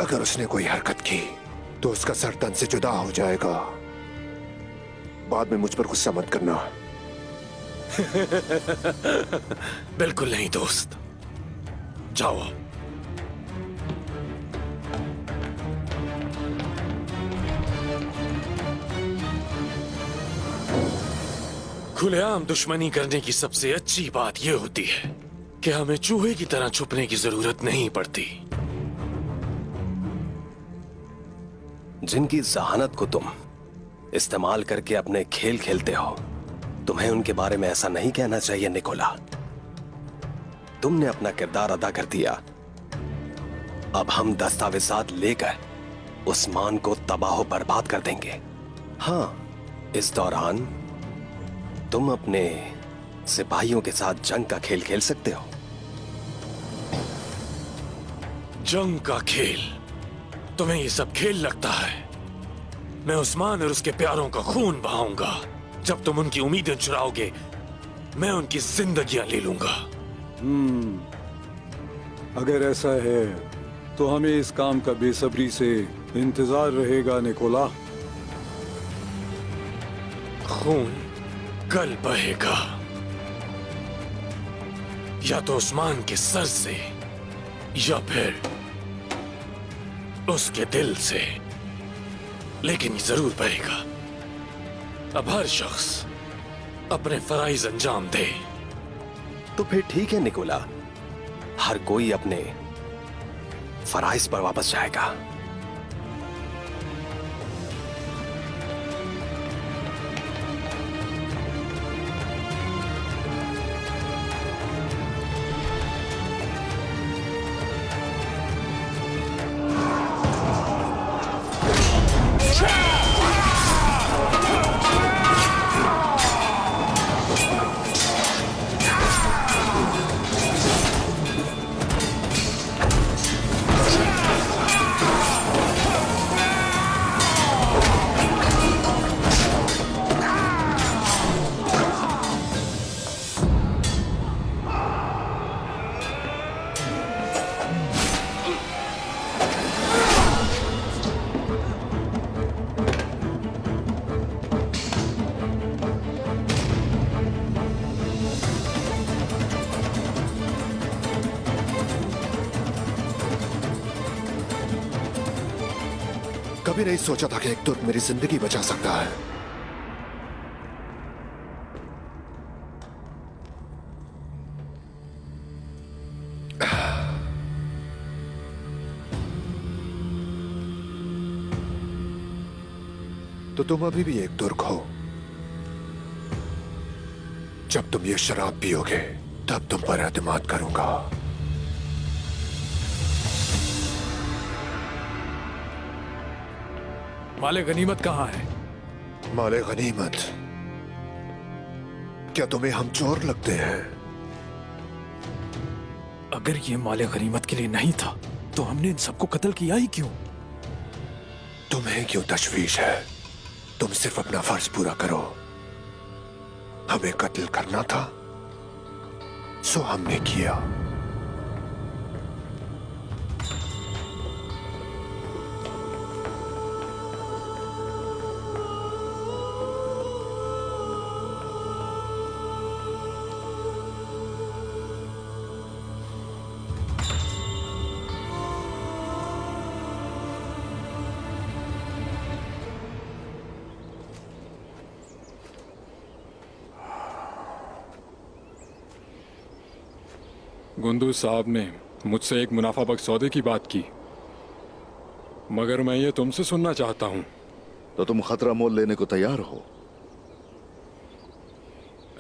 अगर उसने कोई हरकत की तो उसका सर तन से जुदा हो जाएगा। बाद में मुझ पर गुस्सा मत करना। बिल्कुल नहीं दोस्त, जाओ। खुलेआम दुश्मनी करने की सबसे अच्छी बात यह होती है कि हमें चूहे की तरह छुपने की जरूरत नहीं पड़ती। जिनकी जहानत को तुम इस्तेमाल करके अपने खेल खेलते हो, तुम्हें उनके बारे में ऐसा नहीं कहना चाहिए निकोला। तुमने अपना किरदार अदा कर दिया। अब हम दस्तावेजात लेकर उस्मान को तबाह बर्बाद कर देंगे। हाँ, इस दौरान तुम अपने सिपाहियों के साथ जंग का खेल खेल सकते हो। जंग का खेल? तुम्हें ये सब खेल लगता है? मैं उस्मान और उसके प्यारों का खून बहाऊंगा। जब तुम उनकी उम्मीदें चुराओगे, मैं उनकी जिंदगियां ले लूंगा। अगर ऐसा है तो हमें इस काम का बेसब्री से इंतजार रहेगा निकोला। खून कल बहेगा, या तो उस्मान के सर से या फिर उसके दिल से, लेकिन ये जरूर बहेगा। अब हर शख्स अपने फराइज अंजाम दे। तो फिर ठीक है निकोला, हर कोई अपने फराइज पर वापस जाएगा। कभी नहीं सोचा था कि एक तुर्क मेरी जिंदगी बचा सकता है। तो तुम अभी भी एक तुर्क हो। जब तुम ये शराब पियोगे तब तुम पर एतमाद करूंगा। माले गनीमत कहाँ है? माले गनीमत? क्या तुम्हें हम चोर लगते हैं? अगर ये माले गनीमत के लिए नहीं था तो हमने इन सबको कत्ल किया ही क्यों? तुम्हें क्यों तशवीश है? तुम सिर्फ अपना फर्ज पूरा करो। हमें कत्ल करना था, सो हमने किया। गुंदूज साहब ने मुझसे एक मुनाफा बख्श सौदे की बात की, मगर मैं ये तुमसे सुनना चाहता हूं। तो तुम खतरा मोल लेने को तैयार हो?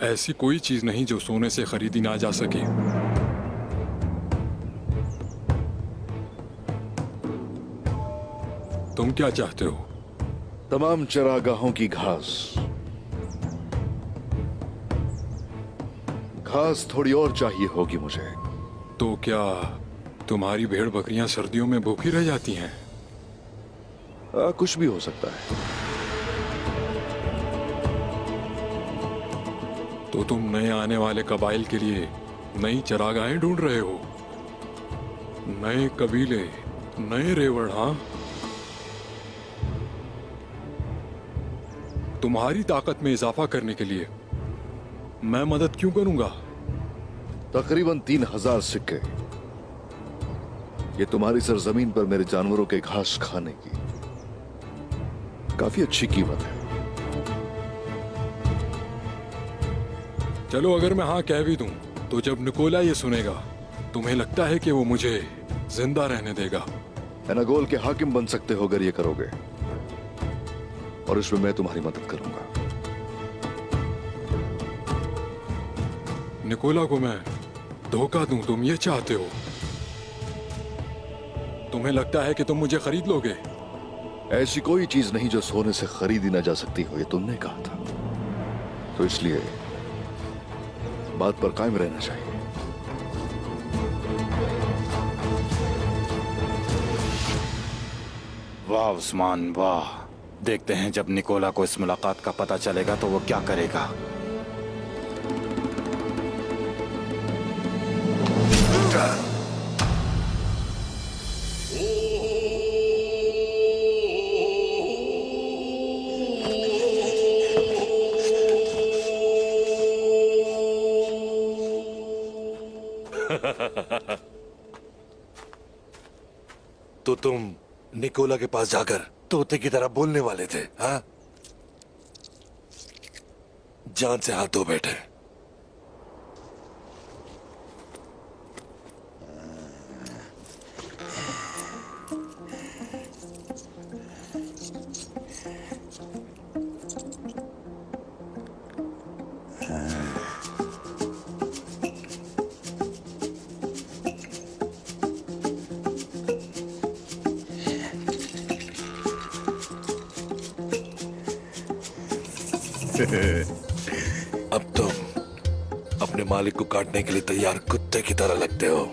ऐसी कोई चीज नहीं जो सोने से खरीदी ना जा सके। तुम क्या चाहते हो? तमाम चरागाहों की घास। घास थोड़ी और चाहिए होगी मुझे। तो क्या तुम्हारी भेड़ बकरियां सर्दियों में भूखी रह जाती हैं? कुछ भी हो सकता है। तो तुम नए आने वाले कबाइल के लिए नई चरागाहें ढूंढ रहे हो? नए कबीले, नए रेवड़? हाँ, तुम्हारी ताकत में इजाफा करने के लिए मैं मदद क्यों करूंगा? तकरीबन 3000 सिक्के। ये तुम्हारी सरजमीन पर मेरे जानवरों के घास खाने की काफी अच्छी कीमत है। चलो, अगर मैं हाँ कह भी दूं तो जब निकोला ये सुनेगा तुम्हें लगता है कि वो मुझे जिंदा रहने देगा? एनागोल के हाकिम बन सकते हो अगर ये करोगे, और इसमें मैं तुम्हारी मदद करूंगा। निकोला को मैं धोखा दूं, तुम ये चाहते हो? तुम्हें लगता है कि तुम मुझे खरीद लोगे? ऐसी कोई चीज नहीं जो सोने से खरीदी ना जा सकती हो, ये तुमने कहा था। तो इसलिए बात पर कायम रहना चाहिए। वाह उस्मान वाह। देखते हैं जब निकोला को इस मुलाकात का पता चलेगा तो वो क्या करेगा। तो तुम निकोला के पास जाकर तोते की तरह बोलने वाले थे, हाँ? जान से हाथ धो बैठे। अब तुम अपने मालिक को काटने के लिए तैयार कुत्ते की तरह लगते हो।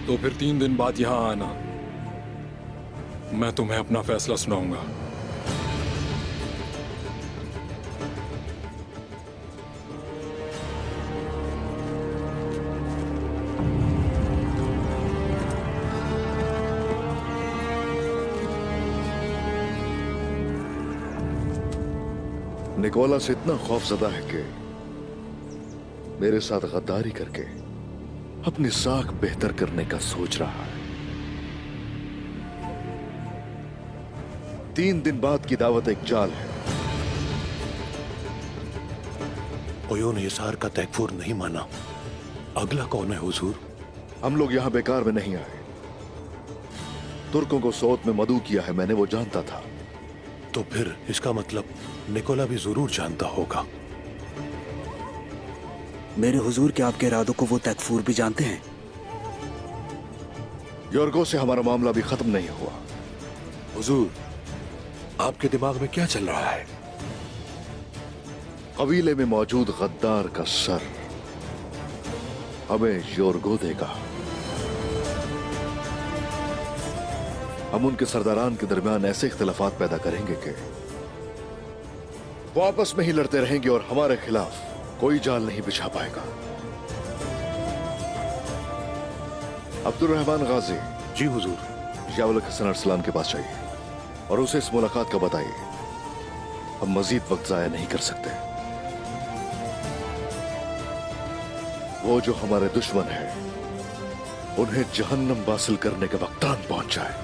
तो फिर 3 दिन बाद यहां आना, मैं तुम्हें अपना फैसला सुनाऊंगा। निकोला से इतना खौफजदा है कि मेरे साथ गद्दारी करके अपनी साख बेहतर करने का सोच रहा है। 3 दिन बाद की दावत एक जाल है। ओयोन हिसार का तैकफूर नहीं माना। अगला कौन है हुजूर? हम लोग यहां बेकार में नहीं आए। तुर्कों को सौत में मदऊ किया है, मैंने वो जानता था। तो फिर इसका मतलब निकोला भी जरूर जानता होगा। मेरे हुजूर के आपके इरादों को वो तैकफूर भी जानते हैं। योर्गो से हमारा मामला भी खत्म नहीं हुआ। हुजूर, आपके दिमाग में क्या चल रहा है? कबीले में मौजूद गद्दार का सर हमें योर्गो देगा। हम उनके सरदारान के दरमियान ऐसे इख्तिलाफात पैदा करेंगे कि वो आपस में ही लड़ते रहेंगे और हमारे खिलाफ कोई जाल नहीं बिछा पाएगा। अब्दुल रहमान गाजी। जी हुजूर। यावल हसन अरसलान के पास जाइए और उसे इस मुलाकात का बताइए। हम मजीद वक्त जाया नहीं कर सकते। वो जो हमारे दुश्मन है उन्हें जहन्नम वासिल करने के वक्त आन पहुंच जाए।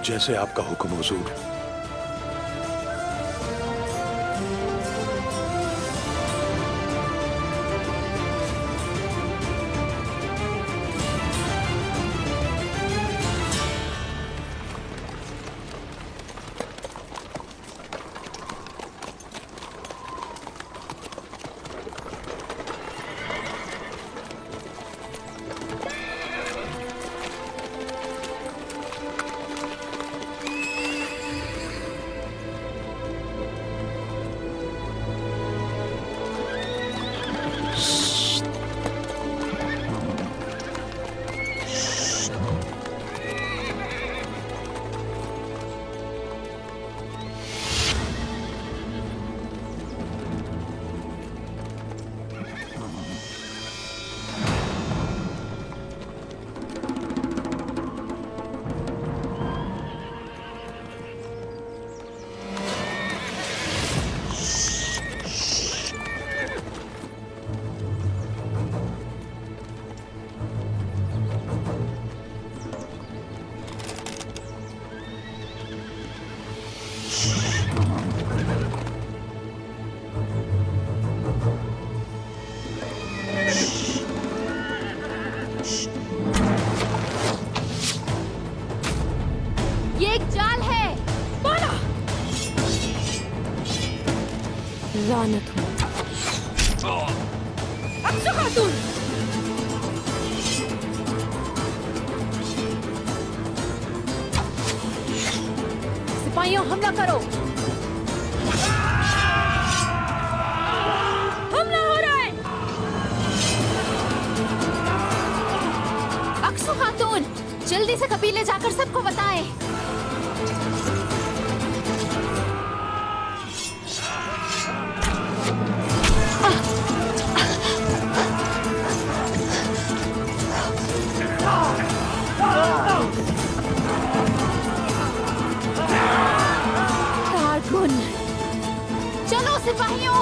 जैसे आपका हुक्म हुजूर। ये एक जाल है। बोलो। लानत हो। अक्सु खातून। सिपाहियों हमला करो। हमला हो रहा है। अक्सु खातून, जल्दी से कबीले जाकर सबको बताएं। कारकुन, चलो सिपाहियों।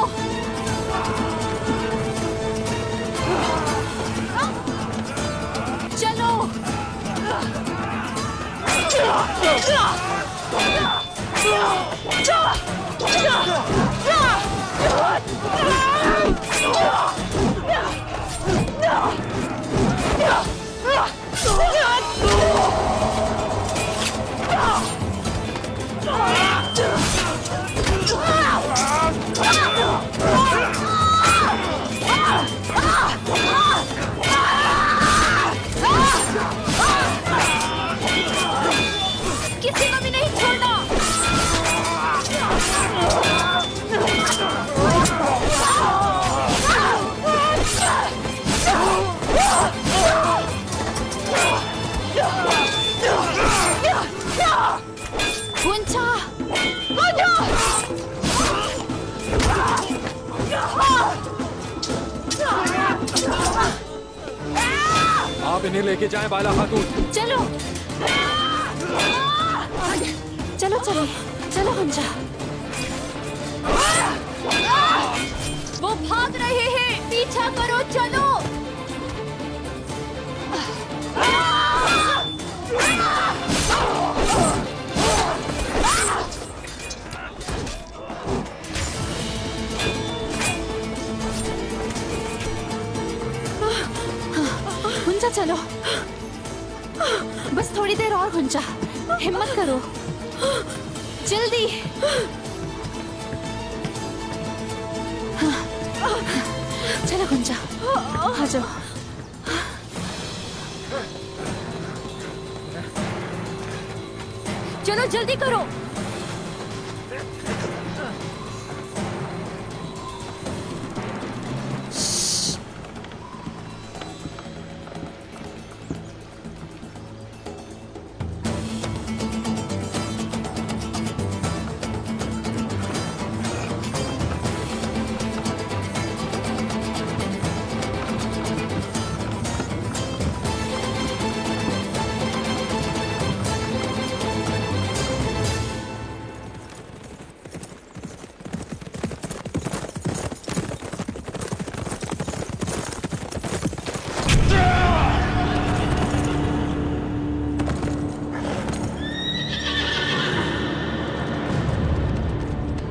चलो। किसी को भी नहीं छोड़ना। गुंचा, आप इन्हें लेके जाएं बाला खातून। चलो चलो चलो चलो गुंचा। वो भाग रहे हैं, पीछा करो, चलो। गुंजा चलो, बस थोड़ी देर और गुंजा, हिम्मत करो, जल्दी। चलो गुंजा, आ जाओ। चलो जल्दी करो।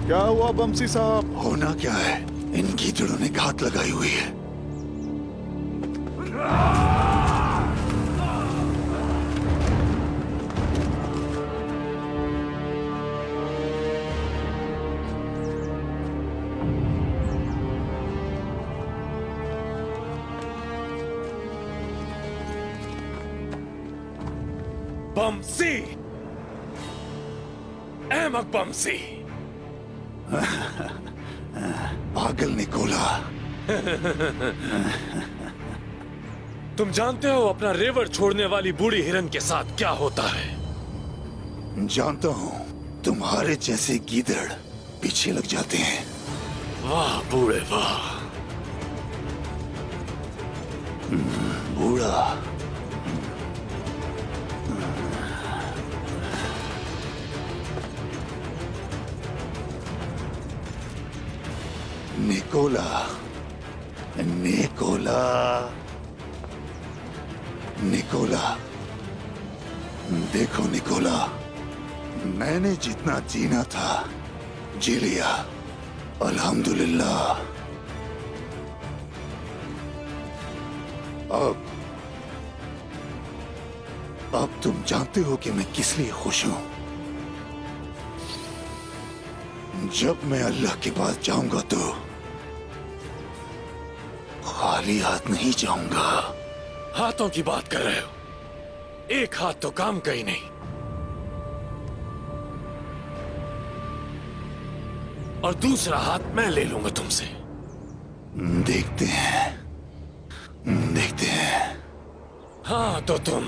क्या हुआ बमसी साहब? होना क्या है, इन कीचड़ों ने घात लगाई हुई है। बमसी, अहमक बमसी। पागल निकोला। तुम जानते हो अपना रेवड़ छोड़ने वाली बूढ़ी हिरन के साथ क्या होता है? जानता हूँ, तुम्हारे जैसे गीदड़ पीछे लग जाते हैं। वाह बूढ़े वाह। बूढ़ा। Nicola, Nicola, Nicola. देखो निकोला, मैंने जितना जीना था जी लिया, अल्हम्दुलिल्लाह। अब तुम जानते हो कि मैं किस लिए खुश हूं। जब मैं अल्लाह के पास जाऊंगा तो खाली हाथ नहीं जाऊंगा। हाथों की बात कर रहे हो? एक हाथ तो काम का ही नहीं। और दूसरा हाथ मैं ले लूंगा तुमसे। देखते हैं, देखते हैं। हाँ तो तुम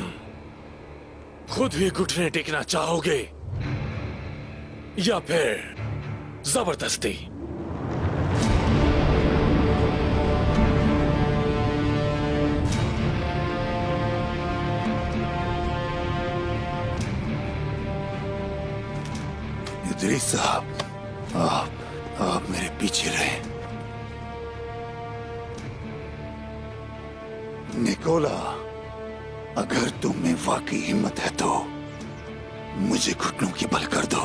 खुद ही घुटने टेकना चाहोगे या फिर जबरदस्ती? इदरीस साहब, आप मेरे पीछे रहे। निकोला, अगर तुम में वाकई हिम्मत है तो मुझे घुटनों की बल कर दो।